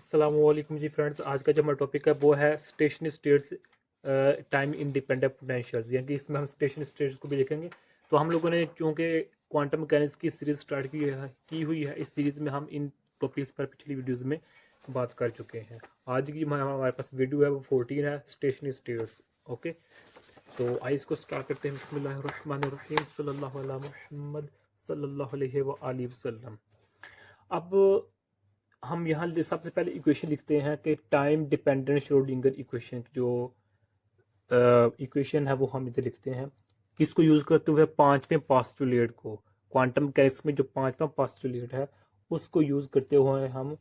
अस्सलामुअलैकुम जी फ्रेंड्स। आज का जो हमारा टॉपिक है वो है stationery states time independent potential, यानी कि इसमें हम स्टेशनरी स्टेट्स को भी देखेंगे। तो हम लोगों ने चूँकि क्वांटम मैकेनिक्स की सीरीज स्टार्ट की हुई है, इस सीरीज में हम इन टॉपिक्स पर पिछली वीडियोज़ में बात कर चुके हैं। आज की हमारे पास वीडियो है वो 14 है, स्टेशनरी स्टेट्स। ओके, तो आइए इसको स्टार्ट करते हैं। बिस्मिल्लाहिर्रहमानिर्रहीम, सल्लल्लाहु अला मुहम्मद सल्लल्लाहु अलैहि व आलिहि वसल्लम। अब हम यहाँ सबसे पहले इक्वेशन लिखते हैं कि टाइम डिपेंडेंट श्रोडिंगर इक्वेशन, जो इक्वेशन है वो हम इधर लिखते हैं। किसको यूज करते हुए? पांचवें पास्टुलेट को। क्वांटम मैकेनिक्स में जो पांचवा पास्टुलेट है उसको यूज करते हुए हम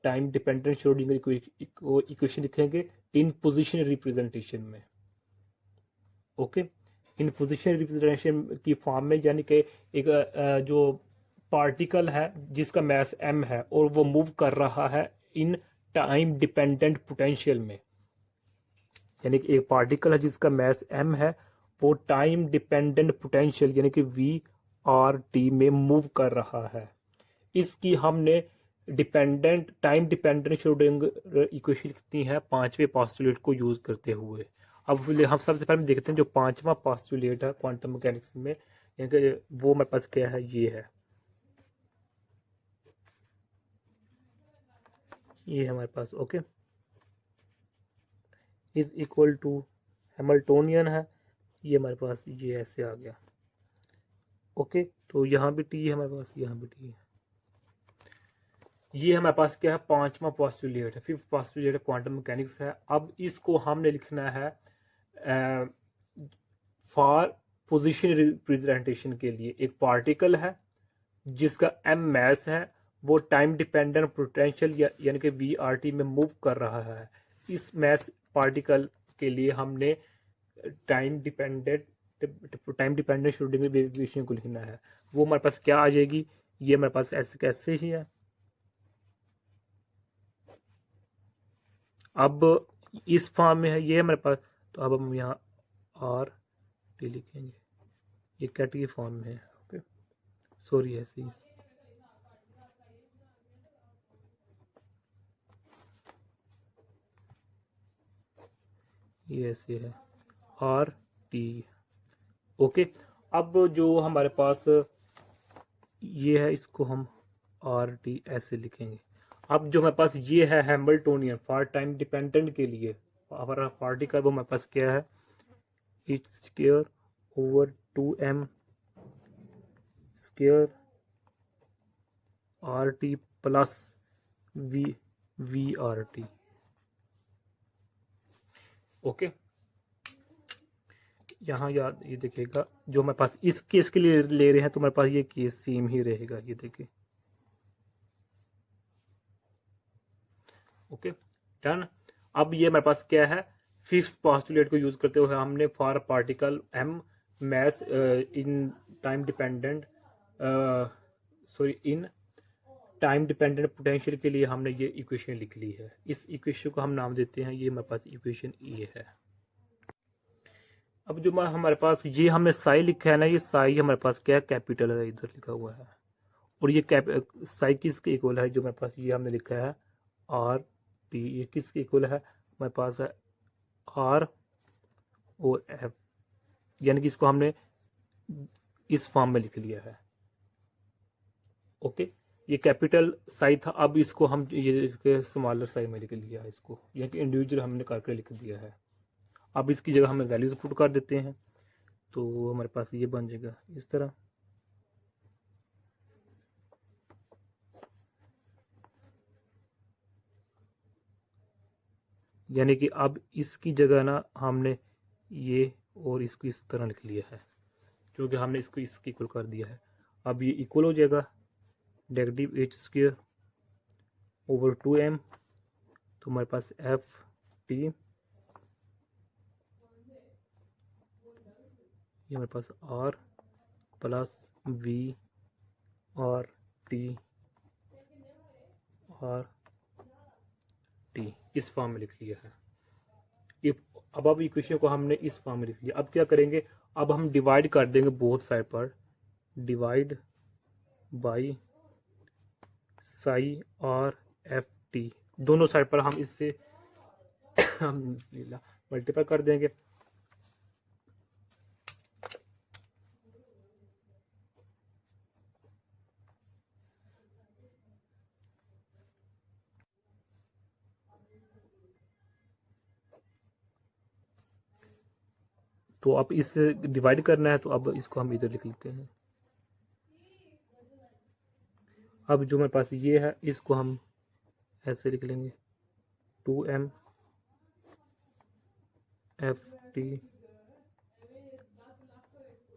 टाइम डिपेंडेंट श्रोडिंगर इक्वेशन लिखेंगे इन पोजिशन रिप्रेजेंटेशन में। ओके, इन पोजिशन रिप्रेजेंटेशन की फॉर्म में, यानी कि एक जो पार्टिकल है जिसका मास m है और वो मूव कर रहा है इन टाइम डिपेंडेंट पोटेंशियल में, यानी कि एक पार्टिकल है जिसका मास m है, वो टाइम डिपेंडेंट पोटेंशियल यानी कि v/t में मूव कर रहा है। इसकी हमने टाइम डिपेंडेंट श्रोडिंगर इक्वेशन लिखती है पांचवें पोस्टुलेट को यूज करते हुए। अब हम सबसे पहले देखते हैं जो पांचवा पोस्टुलेट है क्वांटम मैकेनिक्स में, यानी कि वो हमारे पास क्या है, ये है हमारे पास। Okay, is equal to Hamiltonian है, ये हमारे पास ये ऐसे आ गया। ओके, तो यहाँ भी टी है हमारे पास, यहाँ भी टी है। ये हमारे पास क्या है, पांचवा पोस्टुलेट है, फिफ्थ पोस्टुलेट क्वांटम मैकेनिक्स है। अब इसको हमने लिखना है फॉर पोजीशन रिप्रेजेंटेशन के लिए। एक पार्टिकल है जिसका m मास है, वो टाइम डिपेंडेंट पोटेंशियल यानी कि v/t में मूव कर रहा है। इस मास पार्टिकल के लिए हमने टाइम डिपेंडेंट श्रोडिंगर इक्वेशन को लिखना है। वो हमारे पास क्या आ जाएगी, ये हमारे पास ऐसे कैसे ही है। अब इस फॉर्म में है ये हमारे पास, तो अब हम यहाँ आर टी लिखेंगे, ये कैट की फॉर्म में है। ओके, सॉरी, ऐसे ही ये ऐसे है आर टी। ओके, अब जो हमारे पास ये है इसको हम आर टी ऐसे लिखेंगे। अब जो हमारे पास ये है हैमिल्टोनियन फॉर टाइम डिपेंडेंट के लिए हमारा पार्टिकल, वो हमारे पास क्या है, H square over 2m square R T plus V R T. Okay, यहाँ याद ये देखिएगा, जो हमारे पास इस केस के लिए ले रहे हैं तो हमारे पास ये केस सेम ही रहेगा, ये देखिए। Okay, done. अब ये हमारे पास क्या है, फिफ्थ पोस्टुलेट को यूज करते हुए हमने for particle m mass in time dependent in time dependent potential के लिए हमने ये इक्वेशन लिख ली है। इस इक्वेशन को हम नाम देते हैं, ये हमारे पास इक्वेशन ए है। अब जो हमारे पास ये हमने साई लिखा है ना, ये साई हमारे पास क्या है, कैपिटल है, इधर लिखा हुआ है। और ये साई किसके इक्वल है, जो हमारे पास ये हमने लिखा है आर टी, ये किसके इक्वल है, हमारे पास है आर और एफ, यानी कि इसको हमने इस फॉर्म में लिख लिया है। ओके, ये कैपिटल साई था, अब इसको हम ये स्मॉलर साई में लिख लिया है इसको, यानी कि इंडिविजुअल हमने करके लिख दिया है। अब इसकी जगह हमें वैल्यूज पुट कर देते हैं, तो हमारे पास ये बन जाएगा इस तरह। यानी कि अब इसकी जगह ना हमने ये और इसको इस तरह लिख लिया है, क्योंकि हमने इसको इसके इक्वल कर दिया है। अब ये इक्वल हो जाएगा negative H square over 2m, तो हमारे पास एफ टी, ये हमारे पास R plus V R T इस फॉर्म में लिख लिया है। ये अब इक्वेशन को हमने इस फॉर्म में लिख लिया। अब क्या करेंगे, अब हम डिवाइड कर देंगे बोथ साइड पर, divide by psi R F T दोनों साइड पर हम इससे हम मल्टीप्लाई कर देंगे। तो अब इससे डिवाइड करना है, तो अब इसको हम इधर लिख लेते हैं। अब जो मेरे पास ये है इसको हम ऐसे लिख लेंगे 2m ft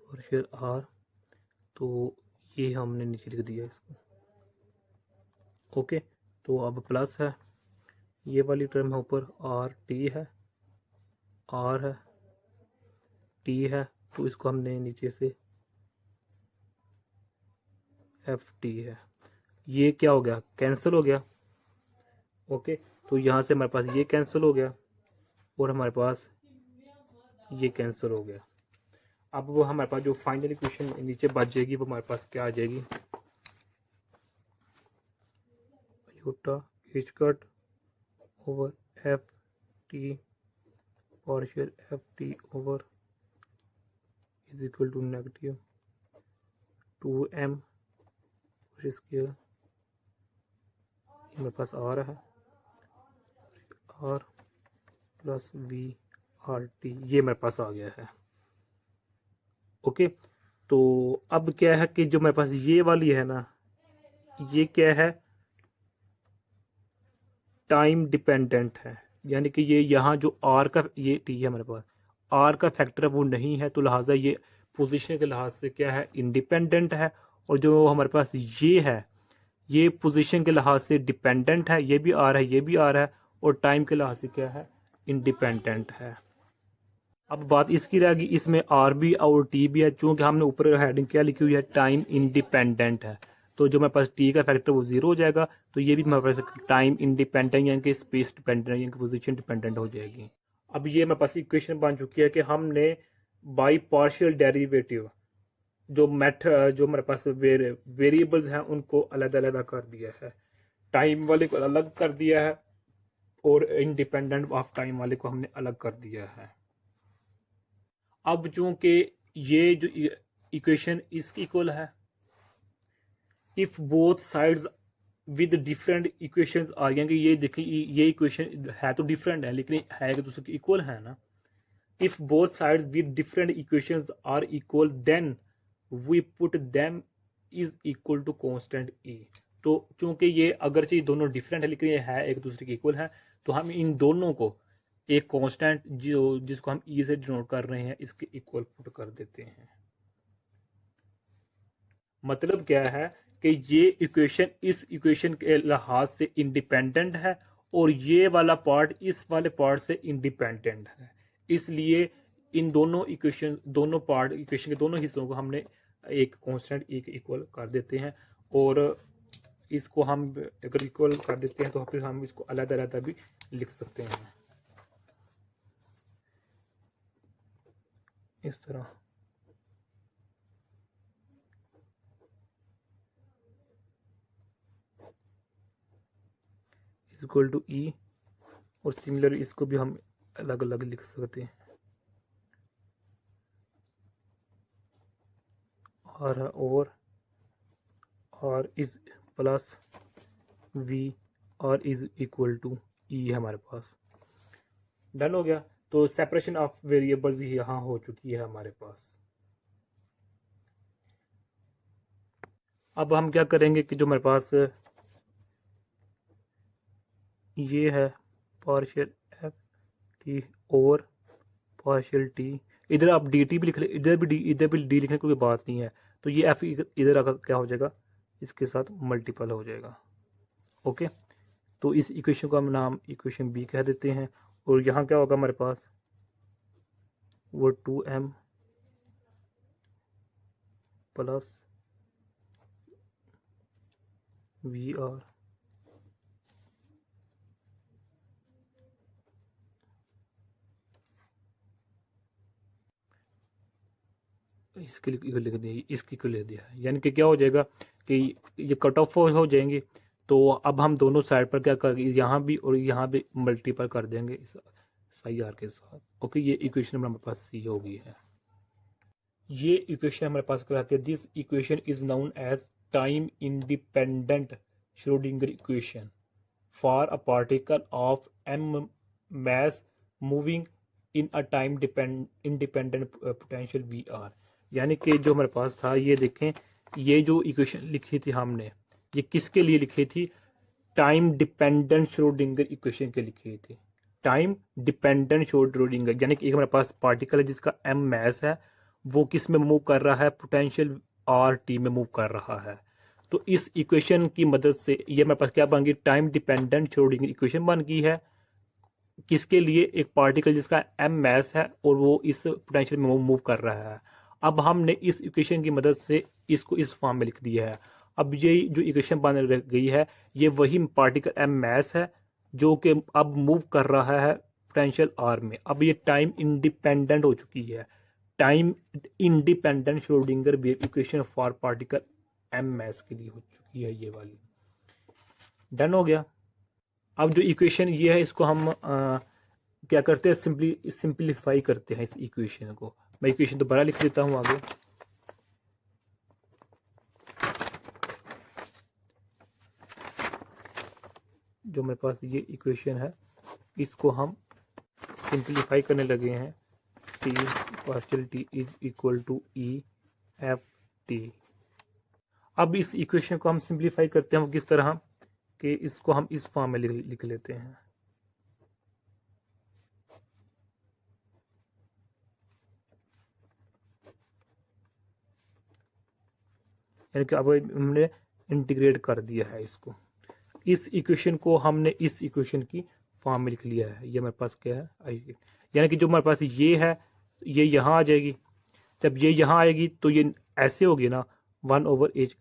और फिर r। तो ये हमने नीचे लिख दिया इसको। ओके, तो अब प्लस है, ये वाली टर्म है ऊपर, r t है, r है, t है, तो इसको हमने नीचे से एफ टी है। ये क्या हो गया, कैंसिल हो गया। ओके, तो यहाँ से हमारे पास ये कैंसिल हो गया और हमारे पास ये कैंसिल हो गया। अब वो हमारे पास जो फाइनल इक्वेशन नीचे बच जाएगी वो हमारे पास क्या आ जाएगी, यूटा H cut over F T partial F T over is equal to negative 2m square, मेरे पास आर है, R plus V R T, ये मेरे पास आ गया है। ओके, तो अब क्या है कि जो मेरे पास ये वाली है ना, ये क्या है, टाइम डिपेंडेंट है, यानी कि ये यहाँ जो आर का ये टी है मेरे पास, आर का फैक्टर वो नहीं है, तो लिहाजा ये पोजीशन के लिहाज से क्या है, इंडिपेंडेंट है। और जो हमारे पास ये है, ये पोजीशन के लिहाज से डिपेंडेंट है, ये भी आर है, ये भी आर है, और टाइम के लिहाज से क्या है, इंडिपेंडेंट है। अब बात इसकी रहेगी, इसमें आर भी और टी भी है, चूंकि हमने ऊपर हेडिंग क्या लिखी हुई है, टाइम इंडिपेंडेंट है, तो जो मेरे पास टी का फैक्टर वो जीरो हो जाएगा, तो ये भी मेरे पास टाइम इंडिपेंडेंट यानी कि स्पेस डिपेंडेंट यानी कि पोजीशन डिपेंडेंट हो जाएगी। अब ये मेरे पास इक्वेशन बन चुकी है कि हमने बाई पार्शियल डेरिवेटिव जो मेथड जो मेरे पास वेरिएबल्स हैं उनको अलग अलग कर दिया है, टाइम वाले को अलग कर दिया है और इंडिपेंडेंट ऑफ टाइम वाले को हमने अलग कर दिया है। अब चूंकि ये जो इक्वेशन इसकी इक्वल है, if both sides with different equations आ गए, ये देखिए ये इक्वेशन है तो डिफरेंट है लेकिन है एक दूसरे की इक्वल है ना। If both sides with different equations are equal then we put them is equal to constant E. तो चूंकि ये अगरचे दोनों डिफरेंट है लेकिन ये है एक दूसरे के इक्वल है, तो हम इन दोनों को एक कांस्टेंट जो जिसको हम ई से डिनोट कर रहे हैं इसके इक्वल पुट कर देते हैं। मतलब क्या है कि ये इक्वेशन इस इक्वेशन के लिहाज से इंडिपेंडेंट है और ये वाला पार्ट इस वाले पार्ट से इंडिपेंडेंट है, इसलिए इन दोनों इक्वेशन दोनों पार्ट इक्वेशन के दोनों हिस्सों को हमने एक कांस्टेंट एक इक्वल कर देते हैं। और इसको हम अगर इक्वल कर देते हैं तो फिर हम इसको अलग अलग भी लिख सकते हैं इस तरह। इज इक्वल टू ई, और सिमिलर इसको भी हम अलग अलग लिख सकते हैं, आर है over R is plus V R is equal to E है हमारे पास। डन हो गया, तो सेपरेशन ऑफ वेरिएबल्स यहाँ हो चुकी है हमारे पास। अब हम क्या करेंगे कि जो मेरे पास ये है partial F T over partial T, इधर आप डी टी भी लिख ले, इधर भी डी लिखने की कोई बात नहीं है, तो ये एफ इधर आकर क्या हो जाएगा, इसके साथ मल्टीपल हो जाएगा। ओके, तो इस इक्वेशन का हम नाम इक्वेशन बी कह देते हैं, और यहाँ क्या होगा हमारे पास, वो 2m प्लस वी आर इसके लिए लिख दिया, इसकी को ले दिया है, यानी कि क्या हो जाएगा कि ये कट ऑफ हो जाएंगे, तो अब हम दोनों साइड पर क्या करेंगे, यहाँ भी और यहाँ भी मल्टीपल कर देंगे इस साई आर के साथ। ओके, ये इक्वेशन हमारे पास सी हो गई है। ये इक्वेशन हमारे पास कहलाती है, this equation is known as time independent Schrodinger equation for a particle of M mass moving in a time independent potential VR। यानी कि जो हमारे पास था, ये देखें, ये जो इक्वेशन लिखी थी हमने, ये किसके लिए लिखी थी, टाइम डिपेंडेंट श्रोडिंगर इक्वेशन के लिखी थी। टाइम डिपेंडेंट श्रोडिंगर यानी कि एक हमारे पास पार्टिकल है जिसका एम मैस है, वो किस में मूव कर रहा है, पोटेंशियल आर टी में मूव कर रहा है। तो इस इक्वेशन की मदद से ये हमारे पास क्या बन गई, टाइम डिपेंडेंट श्रोडिंगर इक्वेशन बन गई है। किसके लिए, एक पार्टिकल जिसका एम मैस है और वो इस पोटेंशियल में मूव कर रहा है। अब हमने इस इक्वेशन की मदद से इसको इस फॉर्म में लिख दिया है। अब ये जो इक्वेशन बन गई है, ये वही पार्टिकल एम मैस है जो कि अब मूव कर रहा है पोटेंशियल आर में। अब ये टाइम इंडिपेंडेंट हो चुकी है, time independent Schrodinger wave equation for particle M mass के लिए हो चुकी है ये वाली। डन हो गया। अब जो इक्वेशन ये है, इसको हम क्या करते हैं, सिंप्लीफाई करते हैं इस इक्वेशन को। मैं इक्वेशन दोबारा लिख देता हूं आगे। जो मेरे पास ये इक्वेशन है, इसको हम सिंप्लीफाई करने लगे हैं। T partial T is equal to E F T. अब इस इक्वेशन को हम सिंप्लीफाई करते हैं किस तरह कि इसको हम इस फॉर्म में लिख लेते हैं। यानी कि अब हमने इंटीग्रेट कर दिया है इसको, इस इक्वेशन को हमने इस इक्वेशन की फॉर्म में लिख लिया है। ये मेरे पास क्या है, आई, यानी कि जो हमारे पास ये है, ये यहाँ आ जाएगी। जब ये यहाँ आएगी तो ये ऐसे होगी ना, 1/h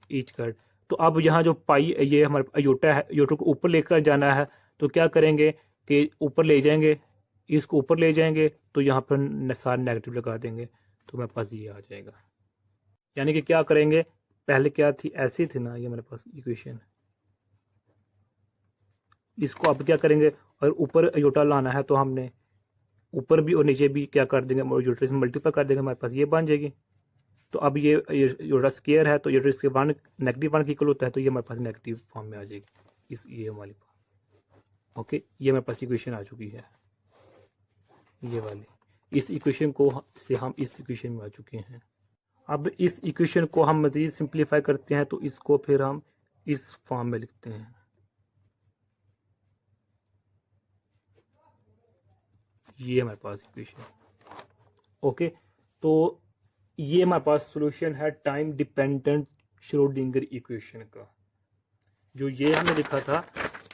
each कट। तो अब यहाँ जो पाई, ये हमारे अयोटा है, अयोटा को ऊपर लेकर जाना है, तो क्या करेंगे कि ऊपर ले जाएंगे, इसको ऊपर ले जाएंगे, तो यहाँ पर सारे नेगेटिव लगा देंगे, तो मेरे पास ये आ जाएगा। यानी कि क्या करेंगे, पहले क्या थी, ऐसी थी ना ये मेरे पास इक्वेशन, इसको अब क्या करेंगे, और ऊपर अयोटा लाना है तो हमने ऊपर भी और नीचे भी क्या कर देंगे, अयोटा से मल्टीप्लाई कर देंगे, हमारे पास ये बन जाएगी। तो अब ये अयोटा स्क्वायर है, तो अयोटा इसके वन -1 की इक्वल होता है, तो ये हमारे पास नेगेटिव फॉर्म में आ जाएगी इस ये वाली पास। ओके, ये मेरे पास इक्वेशन आ चुकी है, ये वाली। इस इक्वेशन को से हम इस इक्वेशन में आ चुके हैं। अब इस इक्वेशन को हम मज़ीद सिंप्लीफाई करते हैं, तो इसको फिर हम इस फॉर्म में लिखते हैं। ये हमारे पास इक्वेशन। ओके, तो ये हमारे पास सॉल्यूशन है टाइम डिपेंडेंट श्रोडिंगर इक्वेशन का। जो ये हमने लिखा था,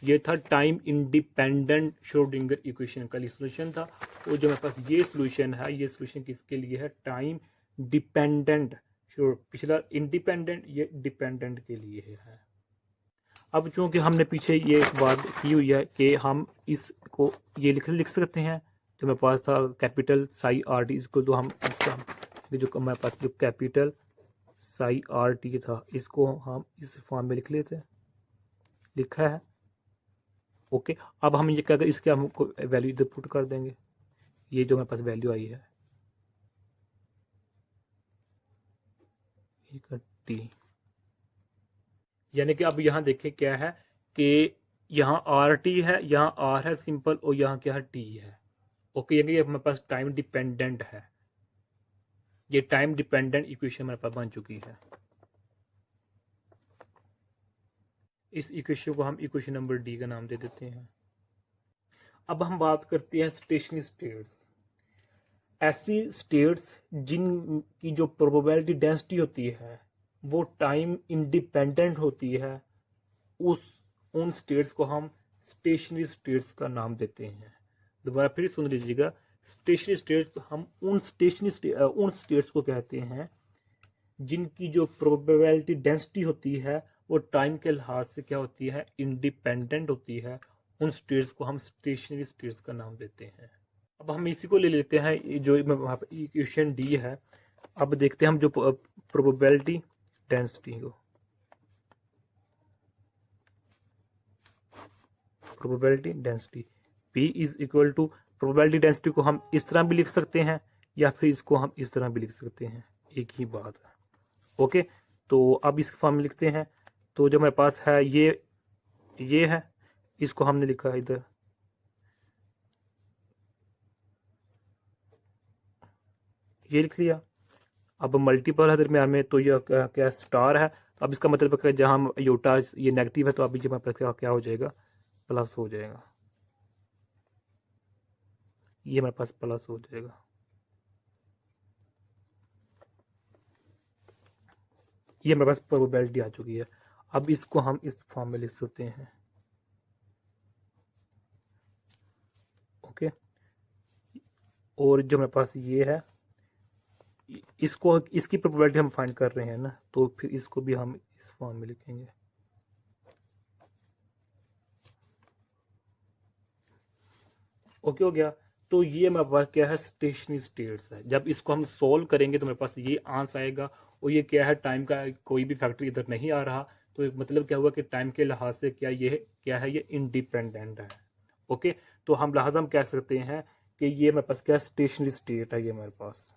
ये था टाइम इंडिपेंडेंट श्रोडिंगर इक्वेशन का सॉल्यूशन था। और जो मेरे पास ये सॉल्यूशन है, ये सॉल्यूशन किसके लिए है, टाइम डिपेंडेंट। पिछला इंडिपेंडेंट, ये डिपेंडेंट के लिए है। अब चूंकि हमने पीछे ये एक बात की हुई है कि हम इसको ये लिख सकते हैं, जो मेरे पास था कैपिटल साई आर टी, इसको तो हम इसका जो हमारे पास जो कैपिटल साई आर टी था, इसको हम इस फॉर्म में लिख लेते हैं, लिखा है। ओके, अब हम ये क्या करें, इसके हमको वैल्यू इधर पुट कर देंगे। ये जो मेरे पास वैल्यू आई है टी, यानी कि अब यहाँ देखें क्या है कि यहाँ आर टी है, यहाँ आर है सिंपल, और यहाँ क्या है, टी है। ओके, यानी कि हमारे पास टाइम डिपेंडेंट है, ये टाइम डिपेंडेंट इक्वेशन हमारे पास बन चुकी है। इस इक्वेशन को हम इक्वेशन नंबर डी का नाम दे देते हैं। अब हम बात करते हैं स्टेशनरी स्टेट्स। ऐसी स्टेट्स जिनकी जो प्रोबेबिलिटी डेंसिटी होती है वो टाइम इंडिपेंडेंट होती है, उन स्टेट्स को हम स्टेशनरी स्टेट्स का नाम देते हैं। दोबारा फिर सुन लीजिएगा, स्टेशनरी स्टेट्स हम उन स्टेट्स को कहते हैं जिनकी जो प्रोबेबिलिटी डेंसिटी होती है वो टाइम के लिहाज से क्या होती है, इंडिपेंडेंट होती है। उन स्टेट्स को हम स्टेशनरी स्टेट्स का नाम देते हैं। अब हम इसी को ले लेते हैं, जो वहाँ पर इक्वेशन डी है। अब देखते हैं हम जो प्रोबेबिलिटी डेंसिटी को, probability density. P is equal to, probability density को हम इस तरह भी लिख सकते हैं या फिर इसको हम इस तरह भी लिख सकते हैं, एक ही बात है। ओके, तो अब इस फॉर्म में लिखते हैं। तो जो हमारे पास है ये है, इसको हमने लिखा है इधर, ये लिख लिया। अब मल्टीपल है दरमियान में, तो ये क्या स्टार है, तो अब इसका मतलब है कि जहाँ योटा ये नेगेटिव है तो अभी जब क्या हो जाएगा, प्लस हो जाएगा, ये हमारे पास प्लस हो जाएगा। ये हमारे पास प्रोबेबिलिटी आ चुकी है। अब इसको हम इस फॉर्म में लिख सकते हैं। ओके, और जो हमारे पास ये है, इसको इसकी प्रोबेबिलिटी हम फाइंड कर रहे हैं ना, तो फिर इसको भी हम इस फॉर्म में लिखेंगे। ओके हो गया। तो ये हमारे पास क्या है, स्टेशनरी स्टेट्स है। जब इसको हम सोल्व करेंगे तो मेरे पास ये आंसर आएगा, और ये क्या है, टाइम का कोई भी फैक्टर इधर नहीं आ रहा, तो मतलब क्या हुआ कि टाइम के लिहाज से क्या है, ये इंडिपेंडेंट है। ओके, तो हम लिहाजा हम कह सकते हैं कि ये हमारे पास क्या स्टेशनरी स्टेट है, ये हमारे पास,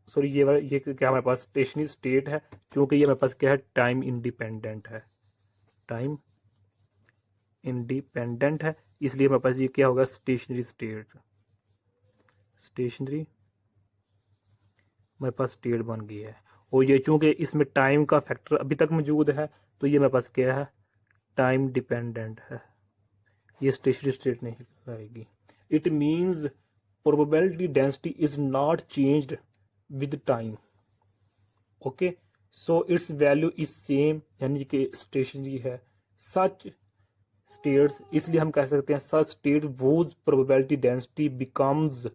सॉरी ये क्या हमारे पास स्टेशनरी स्टेट है, क्योंकि ये हमारे पास क्या है, टाइम इंडिपेंडेंट है, टाइम इंडिपेंडेंट है, इसलिए हमारे पास ये क्या होगा, स्टेशनरी स्टेट, स्टेशनरी हमारे पास स्टेट बन गई है। और ये चूंकि इसमें टाइम का फैक्टर अभी तक मौजूद है, तो ये मेरे पास क्या है, टाइम डिपेंडेंट है, ये स्टेशनरी स्टेट नहीं आएगी। It means probability density is not changed with time. Okay, so it's value is same, यानी कि स्टेशनरी है। सच स्टेट्स, इसलिए हम कह सकते हैं such state was probability density becomes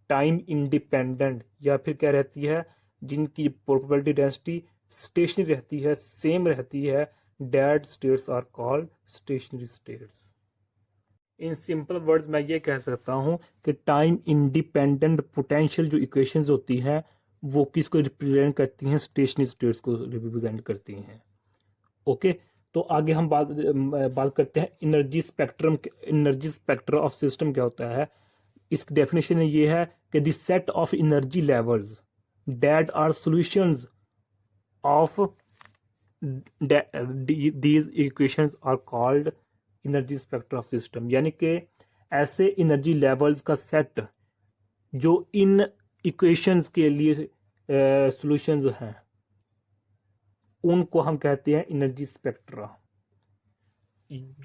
time independent, या फिर क्या रहती है, जिनकी प्रोबेबिलिटी डेंसिटी स्टेशनरी रहती है, सेम रहती है, these states are called stationary states. In simple words मैं ये कह सकता हूं कि टाइम इंडिपेंडेंट पोटेंशियल जो इक्वेशंस होती हैं वो किसको रिप्रेजेंट करती हैं, स्टेशनरी स्टेट्स को रिप्रेजेंट करती हैं। ओके, तो आगे हम बात करते हैं energy spectrum. Energy spectrum of system क्या होता है, इसकी डेफिनेशन ये है कि the set of energy levels that are solutions of these equations are called energy spectrum of system, यानी कि ऐसे एनर्जी लेवल्स का सेट जो इन इक्वेशंस के लिए सॉल्यूशंस हैं, उनको हम कहते हैं एनर्जी स्पेक्ट्रा।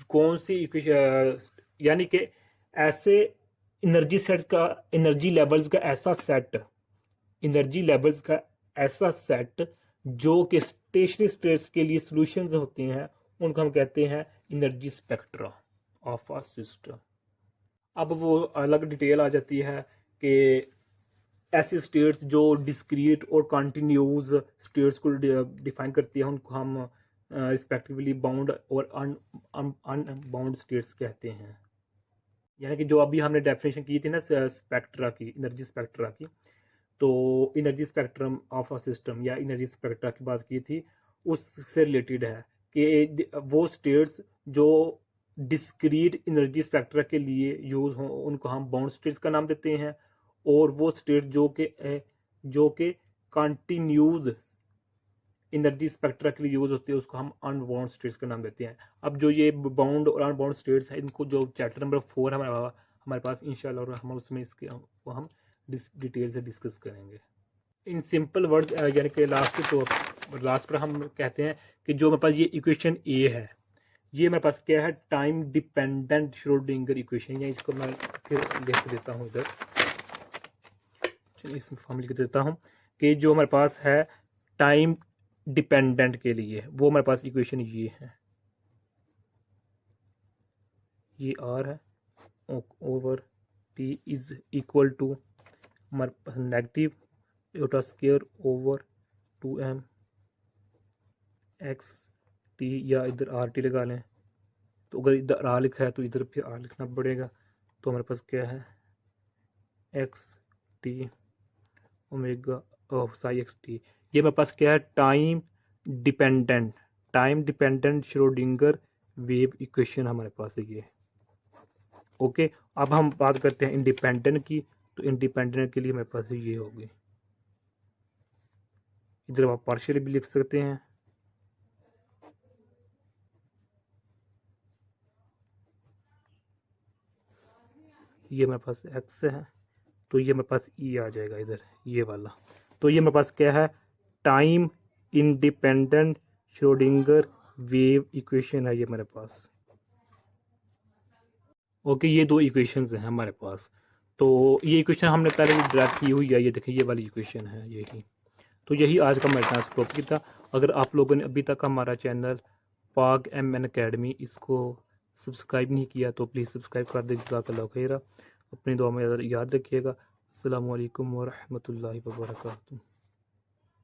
कौन सी इक्वेशन, यानी कि ऐसे एनर्जी सेट का, एनर्जी लेवल्स का ऐसा सेट, एनर्जी लेवल्स का ऐसा सेट जो कि स्टेशनरी स्टेट्स के लिए सॉल्यूशंस होते हैं, उनको हम कहते हैं energy spectra of a system. अब वो अलग डिटेल आ जाती है कि ऐसी स्टेट्स जो डिस्क्रीट और कंटिन्यूस स्टेट्स को डिफाइन करती है, उनको हम रिस्पेक्टिवली बाउंड और अनबाउंड स्टेट्स कहते हैं। यानी कि जो अभी हमने डेफिनेशन की थी ना स्पेक्ट्रा की, एनर्जी स्पेक्ट्रा की, तो energy spectrum of a system या एनर्जी स्पेक्ट्रा की बात की थी, उससे रिलेटेड है कि वो स्टेट्स जो डिस्क्रीट एनर्जी स्पेक्ट्रा के लिए यूज हो उनको हम बाउंड स्टेट्स का नाम देते हैं, और वो स्टेट जो कि कंटिन्यूज एनर्जी स्पेक्ट्रा के लिए यूज होती है उसको हम अनबाउंड स्टेट्स का नाम देते हैं। अब जो ये बाउंड और अनबाउंड स्टेट्स है, इनको जो चैप्टर नंबर 4 हमारे पास इंशाल्लाह, और हम उसमें इसके वो हम डिटेल से डिस्कस करेंगे। इन सिंपल वर्ड्स, यानी कि लास्ट पर हम कहते हैं कि जो मेरे पास ये इक्वेशन ए है, ये मेरे पास क्या है, टाइम डिपेंडेंट श्रोडिंगर इक्वेशन, या इसको मैं फिर लिख देता हूँ इधर, इस फॉर्म लिख देता हूँ कि जो हमारे पास है टाइम डिपेंडेंट के लिए, वो हमारे पास इक्वेशन ये है, ये आर है, over T is equal to हमारे पास negative iota square over 2m X T, या इधर आर टी लगा लें, तो अगर इधर आर लिखा है तो इधर फिर आर लिखना पड़ेगा, तो हमारे पास क्या है, x T omega Sai x T. ये मेरे पास क्या है, time dependent Schrodinger wave equation हमारे पास है ये। ओके, अब हम बात करते हैं इंडिपेंडेंट की। तो इंडिपेंडेंट के लिए हमारे पास ये होगी, इधर आप पार्शियल भी लिख सकते हैं। ये हमारे पास एक्स है, तो ये मेरे पास ई आ जाएगा इधर, ये वाला। तो ये मेरे पास क्या है, time independent Schrodinger wave equation है ये मेरे पास। ओके, ये दो इक्वेशंस हैं हमारे पास। तो ये इक्वेशन हमने पहले भी ड्राइव की हुई है, ये देखिए ये वाली इक्वेशन है यही। तो यही आज का मेरे पास टॉपिक था। अगर आप लोगों ने अभी तक हमारा चैनल पाक MN अकेडमी इसको सब्सक्राइब नहीं किया तो प्लीज़ सब्सक्राइब कर दीजिए। जज़ाकल्लाहु खैरा। अपनी दुआ में याद रखिएगा। अस्सलामु अलैकुम वरहमतुल्लाहि वबरकातुहू।